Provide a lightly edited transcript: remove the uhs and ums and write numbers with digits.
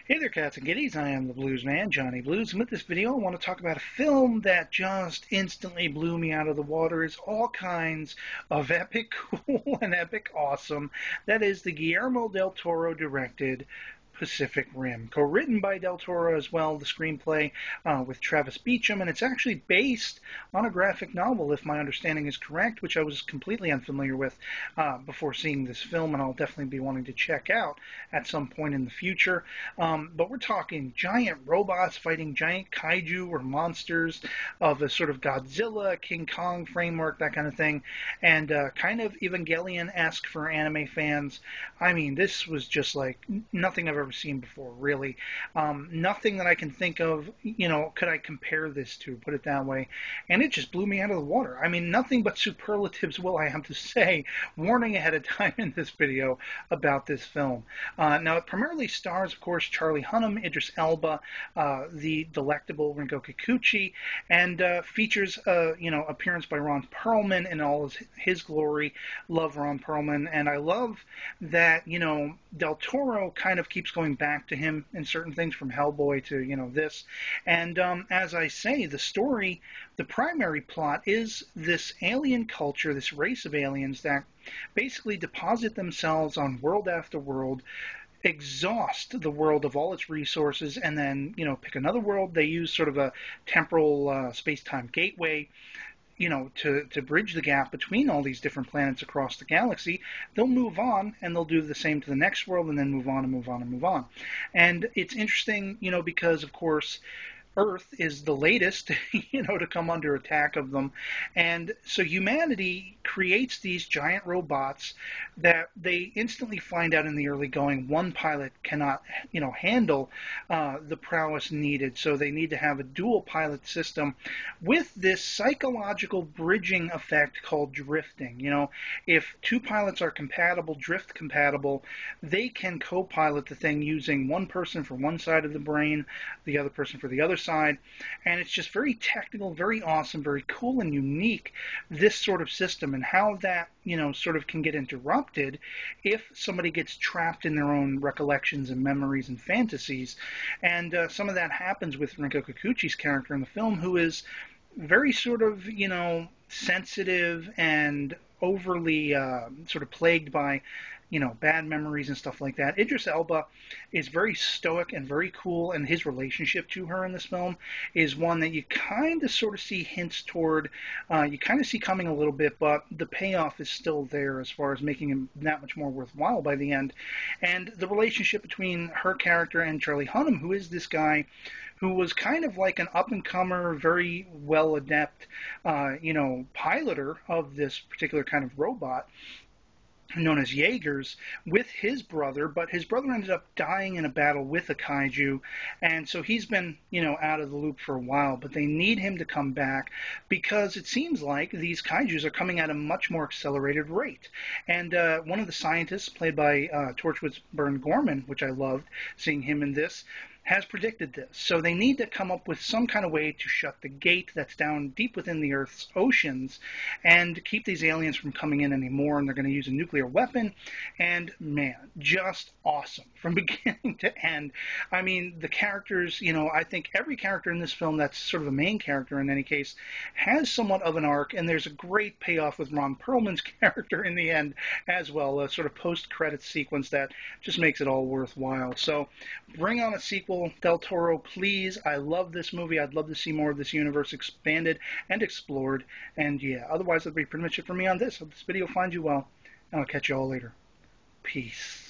Hey there, cats and kitties. I am the Blues Man, Johnny Blues, and with this video, I want to talk about a film that just instantly blew me out of the water. It's all kinds of epic cool and epic awesome. That is the Guillermo del Toro directed Pacific Rim, co-written by Del Toro as well, the screenplay with Travis Beacham, and it's actually based on a graphic novel, if my understanding is correct, which I was completely unfamiliar with before seeing this film, and I'll definitely be wanting to check out at some point in the future. But we're talking giant robots fighting giant kaiju or monsters of a sort of Godzilla, King Kong framework, that kind of thing, and kind of Evangelion-esque for anime fans. I mean, this was just like nothing I've ever seen before, really. Nothing that I can think of, could I compare this to, put it that way. And it just blew me out of the water. I mean, nothing but superlatives will I have to say, warning ahead of time in this video about this film. Now, it primarily stars, of course, Charlie Hunnam, Idris Elba, the delectable Rinko Kikuchi, and features, appearance by Ron Perlman in all his glory. Love Ron Perlman, and I love that, Del Toro kind of keeps going back to him in certain things, from Hellboy to, this. And as I say, the story, the primary plot is this alien culture, this race of aliens that basically deposit themselves on world after world, exhaust the world of all its resources, and then pick another world. They use sort of a temporal space-time gateway, to bridge the gap between all these different planets across the galaxy. They'll move on and they'll do the same to the next world, and then move on and move on and move on. And it's interesting, because of course Earth is the latest, to come under attack of them. And so humanity creates these giant robots that they instantly find out in the early going one pilot cannot, handle the prowess needed. So they need to have a dual pilot system with this psychological bridging effect called drifting. If two pilots are compatible, drift compatible, they can co-pilot the thing using one person for one side of the brain, the other person for the other side. And it's just very technical, very awesome, very cool and unique, this sort of system, and how that, sort of can get interrupted if somebody gets trapped in their own recollections and memories and fantasies. And some of that happens with Rinko Kikuchi's character in the film, who is very sort of, sensitive and overly sort of plagued by bad memories and stuff like that. Idris Elba is very stoic and very cool, and his relationship to her in this film is one that you kind of sort of see hints toward, you kind of see coming a little bit, but the payoff is still there as far as making him that much more worthwhile by the end. And the relationship between her character and Charlie Hunnam, who is this guy who was kind of like an up-and-comer, very well-adept, piloter of this particular kind of robot, known as Jaegers, with his brother, but his brother ended up dying in a battle with a kaiju, and so he's been, out of the loop for a while, but they need him to come back because it seems like these kaijus are coming at a much more accelerated rate. And one of the scientists, played by Torchwood's Burn Gorman, which I loved seeing him in this, has predicted this. So they need to come up with some kind of way to shut the gate that's down deep within the Earth's oceans and keep these aliens from coming in anymore. And they're going to use a nuclear weapon. And man, just awesome from beginning to end. I mean, the characters, I think every character in this film that's sort of a main character in any case has somewhat of an arc. And there's a great payoff with Ron Perlman's character in the end as well, a sort of post-credits sequence that just makes it all worthwhile. So bring on a sequel, Del Toro, please. I love this movie. I'd love to see more of this universe expanded and explored. And yeah, otherwise that'd be pretty much it for me on this. Hope this video finds you well, and I'll catch you all later. Peace.